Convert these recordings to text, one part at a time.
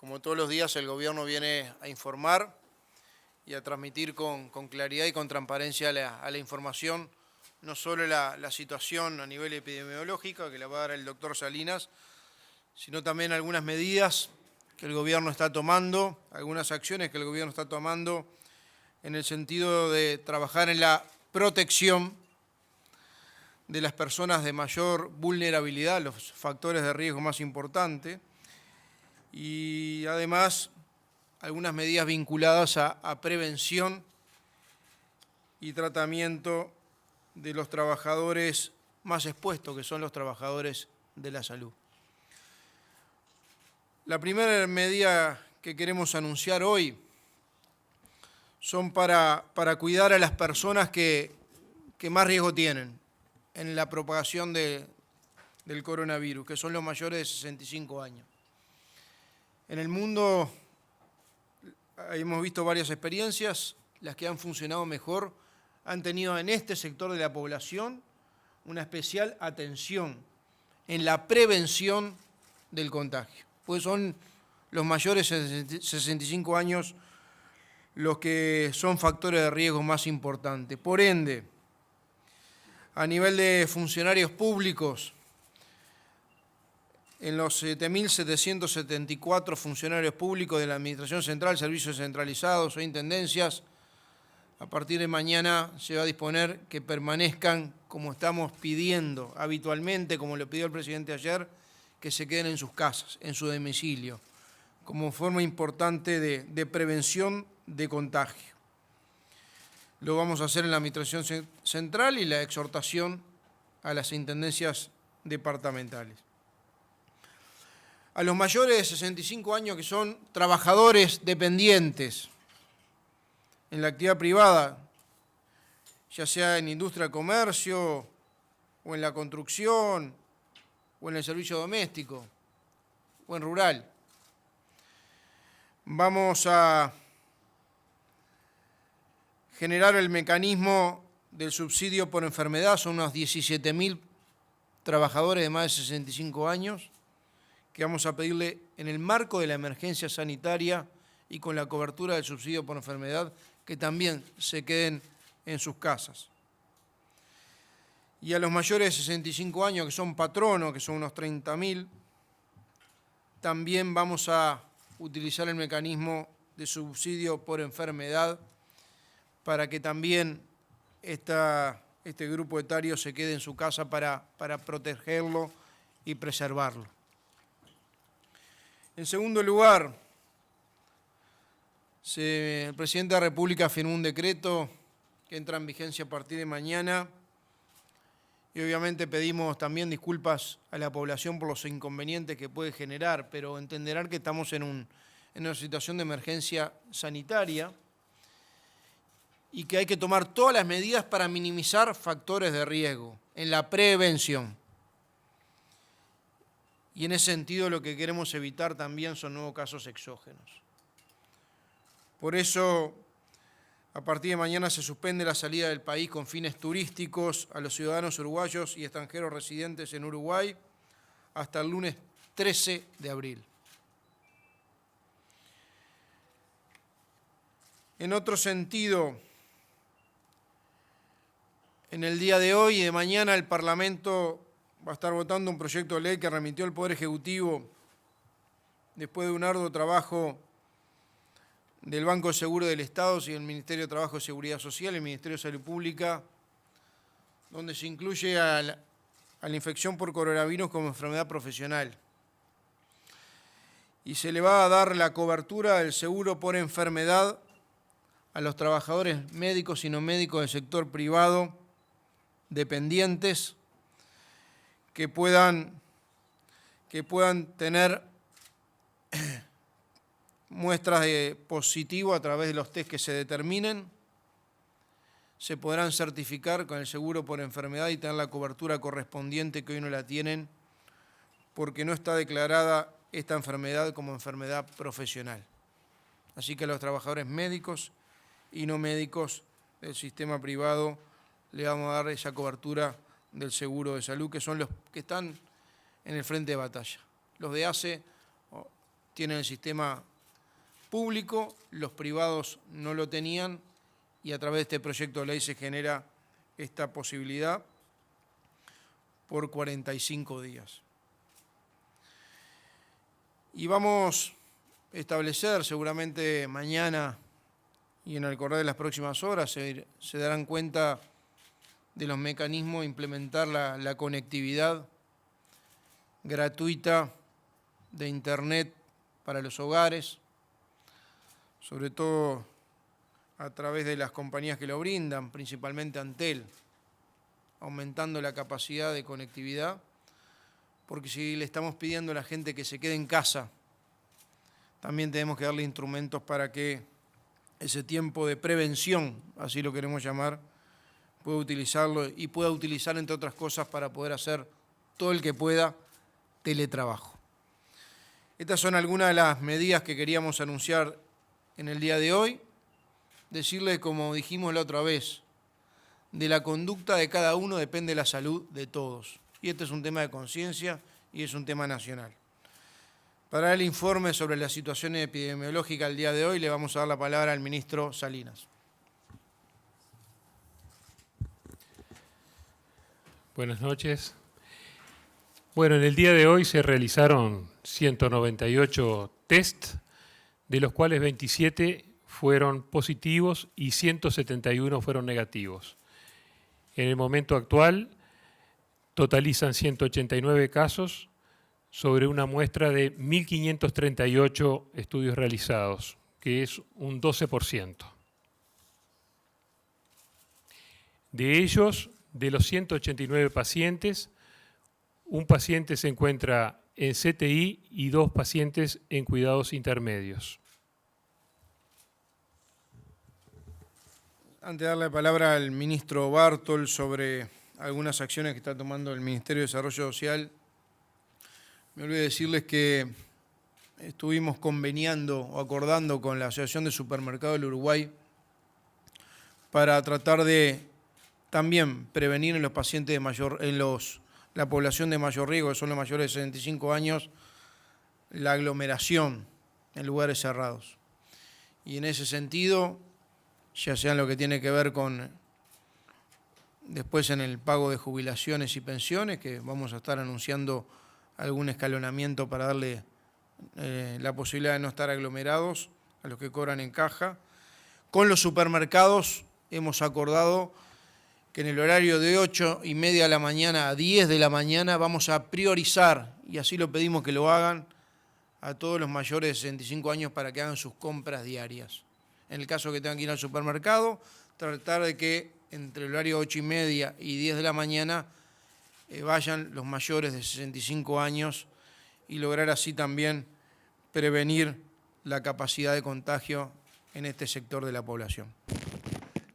Como todos los días, el gobierno viene a informar y a transmitir con claridad y con transparencia a la información, no solo la situación a nivel epidemiológico, que la va a dar el doctor Salinas, sino también algunas medidas que el gobierno está tomando, algunas acciones que el gobierno está tomando en el sentido de trabajar en la protección de las personas de mayor vulnerabilidad, los factores de riesgo más importantes, y además algunas medidas vinculadas a prevención y tratamiento de los trabajadores más expuestos, que son los trabajadores de la salud. La primera medida que queremos anunciar hoy son para cuidar a las personas que más riesgo tienen en la propagación del coronavirus, que son los mayores de 65 años. En el mundo hemos visto varias experiencias, las que han funcionado mejor han tenido en este sector de la población una especial atención en la prevención del contagio, pues son los mayores de 65 años los que son factores de riesgo más importantes. Por ende, a nivel de funcionarios públicos, en los 7.774 funcionarios públicos de la Administración Central, servicios centralizados o intendencias, a partir de mañana se va a disponer que permanezcan como estamos pidiendo habitualmente, como le pidió el presidente ayer, que se queden en sus casas, en su domicilio, como forma importante de prevención de contagio. Lo vamos a hacer en la Administración Central y la exhortación a las intendencias departamentales. A los mayores de 65 años que son trabajadores dependientes en la actividad privada, ya sea en industria, comercio, o en la construcción, o en el servicio doméstico, o en rural. Vamos a generar el mecanismo del subsidio por enfermedad, son unos 17.000 trabajadores de más de 65 años, que vamos a pedirle en el marco de la emergencia sanitaria y con la cobertura del subsidio por enfermedad, que también se queden en sus casas. Y a los mayores de 65 años, que son patronos, que son unos 30.000, también vamos a utilizar el mecanismo de subsidio por enfermedad para que también este grupo etario se quede en su casa para protegerlo y preservarlo. En segundo lugar, el presidente de la República firmó un decreto que entra en vigencia a partir de mañana y obviamente pedimos también disculpas a la población por los inconvenientes que puede generar, pero entenderán que estamos en una situación de emergencia sanitaria y que hay que tomar todas las medidas para minimizar factores de riesgo en la prevención. Y en ese sentido lo que queremos evitar también son nuevos casos exógenos. Por eso, a partir de mañana se suspende la salida del país con fines turísticos a los ciudadanos uruguayos y extranjeros residentes en Uruguay hasta el lunes 13 de abril. En otro sentido, en el día de hoy y de mañana el Parlamento va a estar votando un proyecto de ley que remitió el Poder Ejecutivo después de un arduo trabajo del Banco de Seguro del Estado y del Ministerio de Trabajo y Seguridad Social, el Ministerio de Salud Pública, donde se incluye a la infección por coronavirus como enfermedad profesional. Y se le va a dar la cobertura del seguro por enfermedad a los trabajadores médicos y no médicos del sector privado, dependientes, que puedan tener muestras de positivo a través de los test que se determinen, se podrán certificar con el seguro por enfermedad y tener la cobertura correspondiente que hoy no la tienen porque no está declarada esta enfermedad como enfermedad profesional. Así que a los trabajadores médicos y no médicos del sistema privado le vamos a dar esa cobertura del seguro de salud, que son los que están en el frente de batalla. Los de ACE tienen el sistema público, los privados no lo tenían, y a través de este proyecto de ley se genera esta posibilidad por 45 días. Y vamos a establecer, seguramente mañana y en el correr de las próximas horas, se darán cuenta de los mecanismos de implementar la conectividad gratuita de Internet para los hogares, sobre todo a través de las compañías que lo brindan, principalmente Antel, aumentando la capacidad de conectividad, porque si le estamos pidiendo a la gente que se quede en casa, también tenemos que darle instrumentos para que ese tiempo de prevención, así lo queremos llamar, pueda utilizarlo y pueda utilizar, entre otras cosas, para poder hacer todo el que pueda teletrabajo. Estas son algunas de las medidas que queríamos anunciar en el día de hoy. Decirles, como dijimos la otra vez, de la conducta de cada uno depende la salud de todos. Y este es un tema de conciencia y es un tema nacional. Para el informe sobre la situación epidemiológica el día de hoy, le vamos a dar la palabra al ministro Salinas. Buenas noches. Bueno, en el día de hoy se realizaron 198 test, de los cuales 27 fueron positivos y 171 fueron negativos. En el momento actual totalizan 189 casos sobre una muestra de 1.538 estudios realizados, que es un 12%. De ellos, de los 189 pacientes, un paciente se encuentra en CTI y 2 pacientes en cuidados intermedios. Antes de darle la palabra al ministro Bartol sobre algunas acciones que está tomando el Ministerio de Desarrollo Social, me olvidé decirles que estuvimos conveniando o acordando con la Asociación de Supermercados del Uruguay para tratar de también prevenir en los pacientes la población de mayor riesgo, que son los mayores de 65 años, la aglomeración en lugares cerrados. Y en ese sentido, ya sea en lo que tiene que ver con después en el pago de jubilaciones y pensiones, que vamos a estar anunciando algún escalonamiento para darle la posibilidad de no estar aglomerados a los que cobran en caja. Con los supermercados hemos acordado que en el horario de 8:30 de la mañana a 10 de la mañana vamos a priorizar, y así lo pedimos que lo hagan, a todos los mayores de 65 años para que hagan sus compras diarias. En el caso que tengan que ir al supermercado, tratar de que entre el horario 8:30 y 10 de la mañana vayan los mayores de 65 años y lograr así también prevenir la capacidad de contagio en este sector de la población.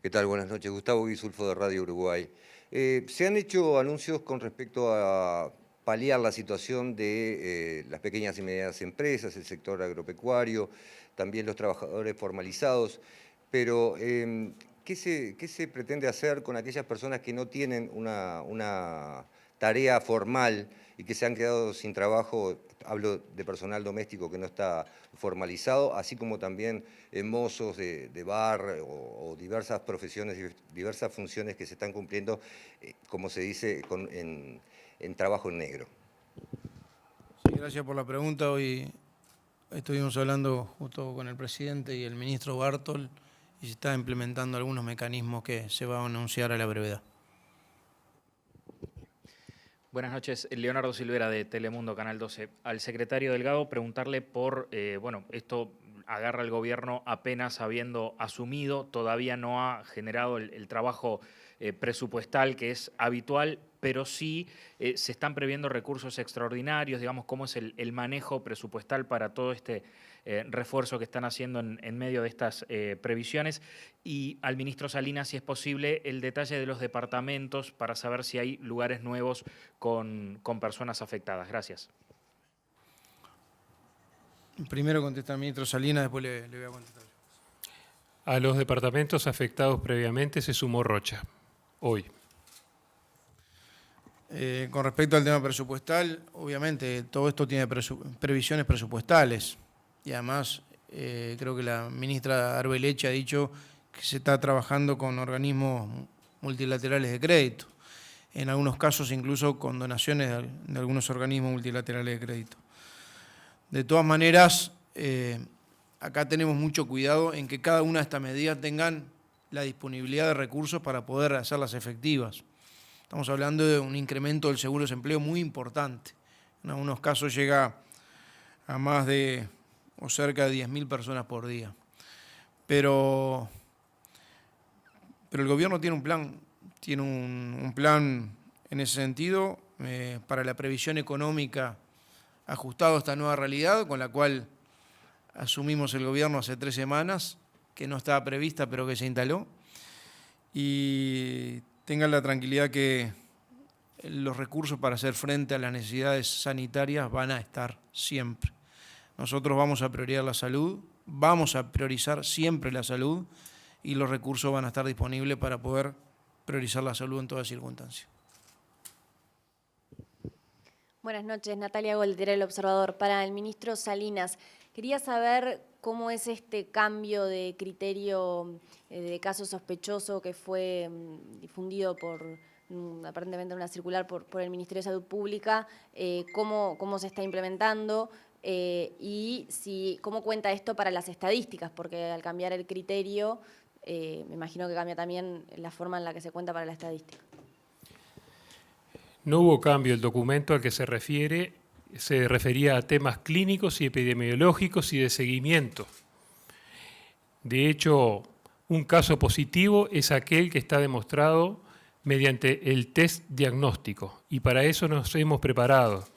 ¿Qué tal? Buenas noches. Gustavo Guisulfo de Radio Uruguay. Se han hecho anuncios con respecto a paliar la situación de las pequeñas y medianas empresas, el sector agropecuario, también los trabajadores formalizados, pero ¿qué se pretende hacer con aquellas personas que no tienen una tarea formal y que se han quedado sin trabajo? Hablo de personal doméstico que no está formalizado, así como también mozos de bar o diversas profesiones, diversas funciones que se están cumpliendo, como se dice, en trabajo en negro. Sí, gracias por la pregunta. Hoy estuvimos hablando justo con el presidente y el ministro Bartol y se están implementando algunos mecanismos que se van a anunciar a la brevedad. Buenas noches, Leonardo Silvera de Telemundo, Canal 12. Al secretario Delgado preguntarle por, esto agarra el gobierno apenas habiendo asumido, todavía no ha generado el trabajo presupuestal que es habitual, pero sí se están previendo recursos extraordinarios, digamos, cómo es el manejo presupuestal para todo este refuerzo que están haciendo en medio de estas previsiones. Y al ministro Salinas, si es posible, el detalle de los departamentos para saber si hay lugares nuevos con personas afectadas. Gracias. Primero contesta el ministro Salinas, después le voy a contestar. A los departamentos afectados previamente se sumó Rocha, hoy. Con respecto al tema presupuestal, obviamente todo esto tiene previsiones presupuestales. y además creo que la ministra Arbeleche ha dicho que se está trabajando con organismos multilaterales de crédito, en algunos casos incluso con donaciones de algunos organismos multilaterales de crédito. De todas maneras, acá tenemos mucho cuidado en que cada una de estas medidas tengan la disponibilidad de recursos para poder hacerlas efectivas. Estamos hablando de un incremento del seguro de desempleo muy importante. En algunos casos llega a más de o cerca de 10.000 personas por día. Pero el gobierno tiene un plan en ese sentido para la previsión económica ajustado a esta nueva realidad, con la cual asumimos el gobierno hace 3 semanas, que no estaba prevista pero que se instaló. Y tengan la tranquilidad que los recursos para hacer frente a las necesidades sanitarias van a estar siempre. Nosotros vamos a priorizar la salud, vamos a priorizar siempre la salud y los recursos van a estar disponibles para poder priorizar la salud en todas circunstancias. Buenas noches, Natalia Goltera, El Observador. Para el ministro Salinas, quería saber cómo es este cambio de criterio de caso sospechoso que fue difundido por aparentemente una circular por el Ministerio de Salud Pública, cómo se está implementando y cómo cuenta esto para las estadísticas, porque al cambiar el criterio, me imagino que cambia también la forma en la que se cuenta para la estadística. No hubo cambio. El documento al que se refiere se refería a temas clínicos y epidemiológicos y de seguimiento. De hecho, un caso positivo es aquel que está demostrado mediante el test diagnóstico, y para eso nos hemos preparado.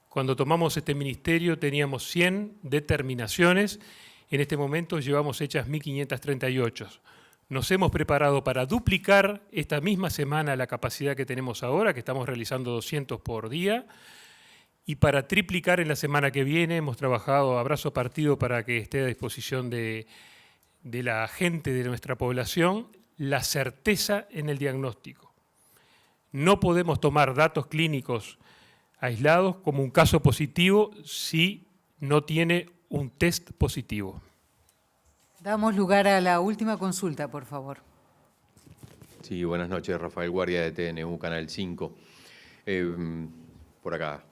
Cuando tomamos este ministerio teníamos 100 determinaciones, en este momento llevamos hechas 1.538. Nos hemos preparado para duplicar esta misma semana la capacidad que tenemos ahora, que estamos realizando 200 por día, y para triplicar en la semana que viene. Hemos trabajado a brazo partido para que esté a disposición de la gente de nuestra población la certeza en el diagnóstico. No podemos tomar datos clínicos aislados como un caso positivo si no tiene un test positivo. Damos lugar a la última consulta, por favor. Sí, buenas noches, Rafael Guardia de TNU, Canal 5. Por acá.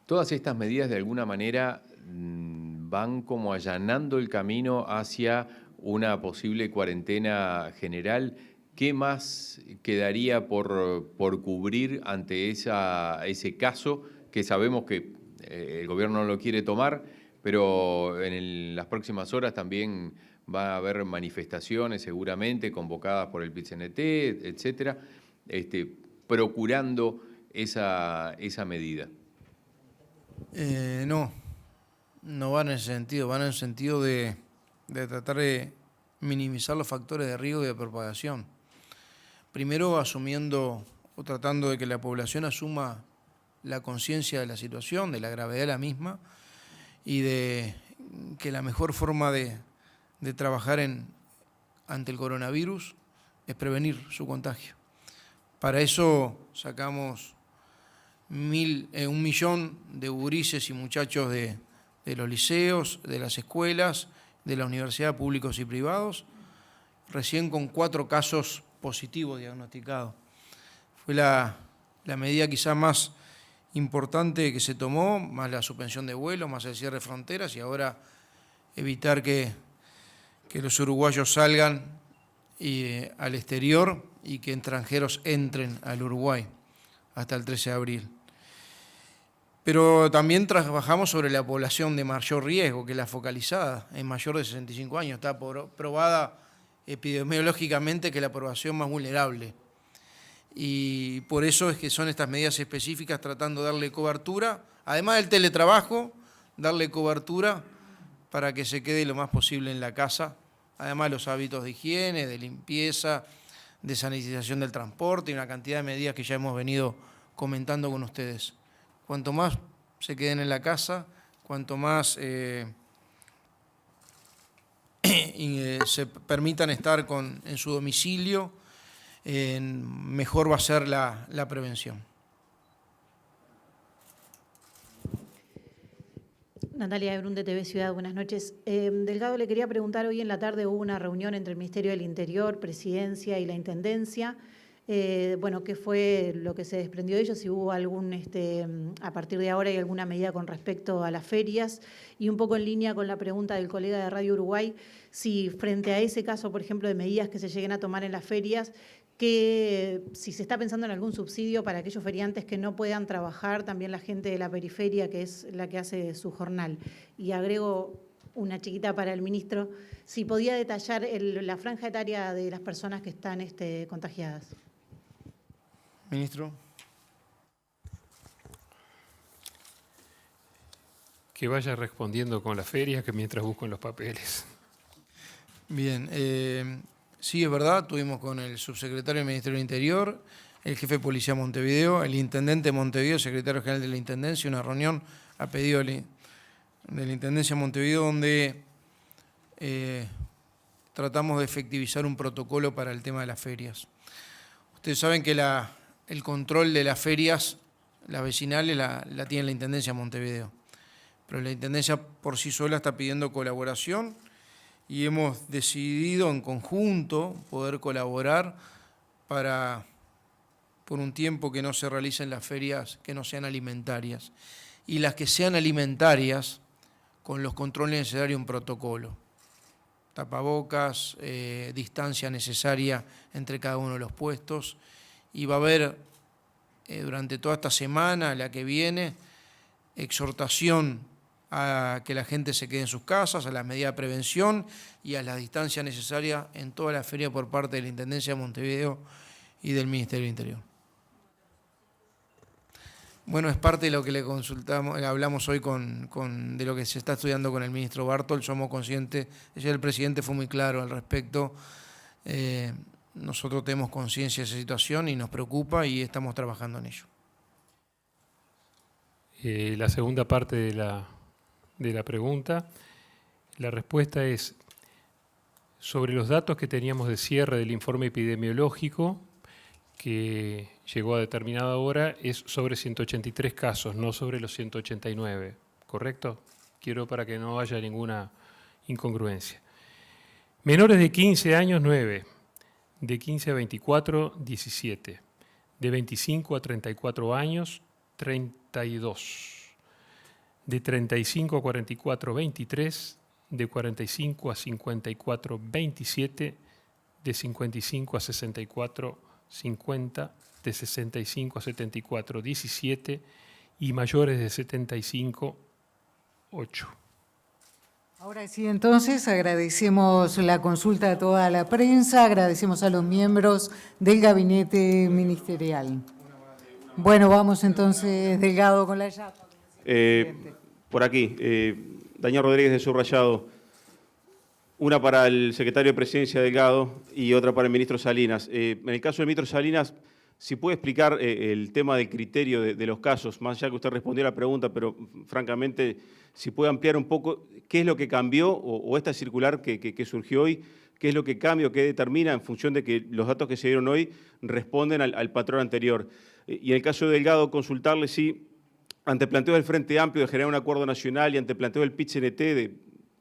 Todas estas medidas de alguna manera van como allanando el camino hacia una posible cuarentena general. ¿Qué más quedaría por cubrir ante ese caso que sabemos que el gobierno no lo quiere tomar, pero en las próximas horas también va a haber manifestaciones seguramente convocadas por el PIT-CNT, etcétera, procurando esa medida? No van en ese sentido, van en el sentido de tratar de minimizar los factores de riesgo y de propagación. Primero asumiendo o tratando de que la población asuma la conciencia de la situación, de la gravedad de la misma, y de que la mejor forma de trabajar ante el coronavirus es prevenir su contagio. Para eso sacamos 1 millón de gurises y muchachos de los liceos, de las escuelas, de la universidad, públicos y privados, recién con 4 casos positivos diagnosticados. Fue la medida quizá más importante que se tomó, más la suspensión de vuelos, más el cierre de fronteras, y ahora evitar que los uruguayos salgan al exterior y que extranjeros entren al Uruguay hasta el 13 de abril. Pero también trabajamos sobre la población de mayor riesgo, que es la focalizada, en mayor de 65 años. Está probada epidemiológicamente que es la población más vulnerable. Y por eso es que son estas medidas específicas tratando de darle cobertura, además del teletrabajo, darle cobertura para que se quede lo más posible en la casa, además los hábitos de higiene, de limpieza, de sanitización del transporte y una cantidad de medidas que ya hemos venido comentando con ustedes. Cuanto más se queden en la casa, cuanto más se permitan estar en su domicilio, mejor va a ser la prevención. Natalia de Brun de TV Ciudad, buenas noches. Delgado, le quería preguntar, hoy en la tarde hubo una reunión entre el Ministerio del Interior, Presidencia y la Intendencia. Bueno, ¿qué fue lo que se desprendió de ellos? Si hubo algún, a partir de ahora hay alguna medida con respecto a las ferias, y un poco en línea con la pregunta del colega de Radio Uruguay, si frente a ese caso, por ejemplo, de medidas que se lleguen a tomar en las ferias, que si se está pensando en algún subsidio para aquellos feriantes que no puedan trabajar, también la gente de la periferia, que es la que hace su jornal. Y agrego una chiquita para el ministro, si podía detallar la franja etaria de las personas que están contagiadas. Ministro. Que vaya respondiendo con las ferias, que mientras busco en los papeles. Bien, sí, es verdad, tuvimos con el subsecretario del Ministerio del Interior, el jefe de Policía de Montevideo, el intendente de Montevideo, el secretario general de la Intendencia, una reunión a pedido de la Intendencia de Montevideo donde tratamos de efectivizar un protocolo para el tema de las ferias. Ustedes saben que el control de las ferias, las vecinales, la tiene la Intendencia de Montevideo, pero la Intendencia por sí sola está pidiendo colaboración y hemos decidido en conjunto poder colaborar por un tiempo que no se realicen las ferias que no sean alimentarias. Y las que sean alimentarias, con los controles necesarios, un protocolo. Tapabocas, distancia necesaria entre cada uno de los puestos. Y va a haber, durante toda esta semana, la que viene, exhortación a que la gente se quede en sus casas, a las medidas de prevención y a la distancia necesaria en toda la feria por parte de la Intendencia de Montevideo y del Ministerio del Interior. Bueno, es parte de lo que le consultamos, hablamos hoy de lo que se está estudiando con el ministro Bartol. Somos conscientes, ayer el presidente fue muy claro al respecto. Nosotros tenemos conciencia de esa situación y nos preocupa y estamos trabajando en ello. La segunda parte de la pregunta, la respuesta es sobre los datos que teníamos de cierre del informe epidemiológico que llegó a determinada hora, es sobre 183 casos, no sobre los 189, ¿correcto? Quiero para que no haya ninguna incongruencia. Menores de 15 años, 9. De 15 a 24, 17. De 25 a 34 años, 32. De 35 a 44, 23. De 45 a 54, 27. De 55 a 64, 50. De 65 a 74, 17. Y mayores de 75, 8. Ahora sí, entonces, agradecemos la consulta a toda la prensa, agradecemos a los miembros del gabinete ministerial. Bueno, vamos entonces, Delgado, con la llave. Por aquí, Daniel Rodríguez de Subrayado. Una para el secretario de Presidencia, Delgado, y otra para el ministro Salinas. En el caso del ministro Salinas, si puede explicar el tema del criterio de los casos, más allá que usted respondió a la pregunta, pero francamente, si puede ampliar un poco qué es lo que cambió o esta circular que surgió hoy, qué es lo que cambia o qué determina en función de que los datos que se dieron hoy responden al patrón anterior. Y en el caso de Delgado, consultarle si, ante el planteo del Frente Amplio de generar un acuerdo nacional y ante el planteo del PIT-CNT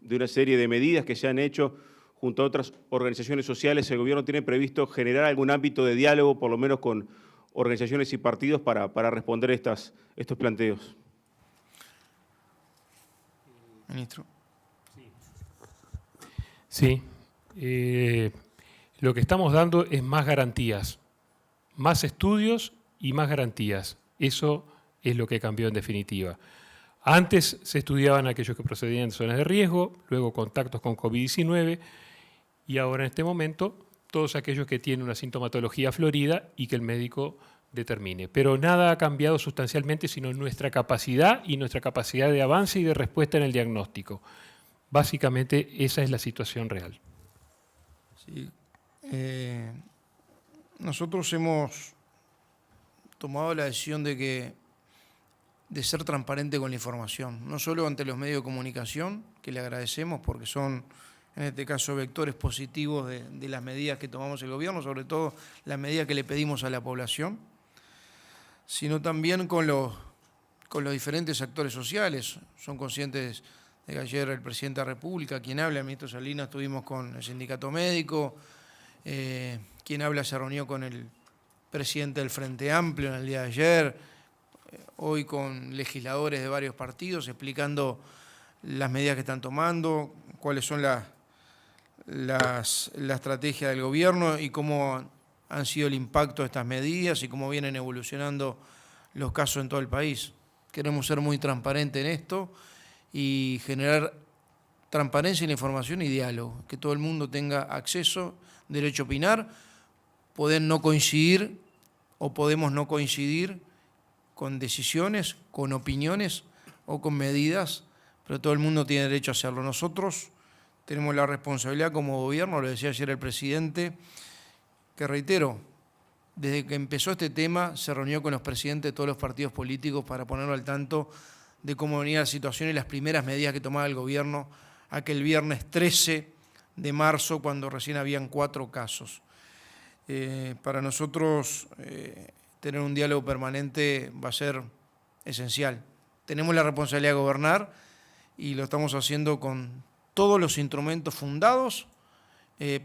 de una serie de medidas que se han hecho junto a otras organizaciones sociales, el gobierno tiene previsto generar algún ámbito de diálogo, por lo menos con organizaciones y partidos, para responder estos planteos. Ministro. Sí. Lo que estamos dando es más garantías, más estudios y más garantías. Eso es lo que cambió en definitiva. Antes se estudiaban aquellos que procedían de zonas de riesgo, luego contactos con COVID-19, y ahora en este momento todos aquellos que tienen una sintomatología florida y que el médico determine. Pero nada ha cambiado sustancialmente, sino nuestra capacidad y nuestra capacidad de avance y de respuesta en el diagnóstico. Básicamente esa es la situación real. Sí. Nosotros hemos tomado la decisión de ser transparente con la información, no solo ante los medios de comunicación, que le agradecemos porque son, en este caso, vectores positivos de las medidas que tomamos el gobierno, sobre todo las medidas que le pedimos a la población, sino también con con los diferentes actores sociales. Son conscientes de que ayer el presidente de la República, quien habla, el ministro Salinas, estuvimos con el sindicato médico, quien habla se reunió con el presidente del Frente Amplio en el día de ayer, hoy con legisladores de varios partidos explicando las medidas que están tomando, cuáles son la estrategia del gobierno y cómo han sido el impacto de estas medidas y cómo vienen evolucionando los casos en todo el país. Queremos ser muy transparentes en esto y generar transparencia en la información y diálogo, que todo el mundo tenga acceso, derecho a opinar, poder no coincidir o podemos no coincidir con decisiones, con opiniones o con medidas, pero todo el mundo tiene derecho a hacerlo. Nosotros tenemos la responsabilidad como gobierno, lo decía ayer el presidente, que reitero, desde que empezó este tema se reunió con los presidentes de todos los partidos políticos para ponerlo al tanto de cómo venía la situación y las primeras medidas que tomaba el gobierno aquel viernes 13 de marzo, cuando recién habían 4 casos. Para nosotros tener un diálogo permanente va a ser esencial. Tenemos la responsabilidad de gobernar y lo estamos haciendo con todos los instrumentos fundados,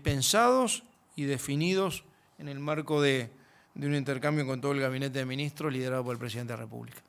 pensados y definidos en el marco de un intercambio con todo el gabinete de ministros liderado por el presidente de la República.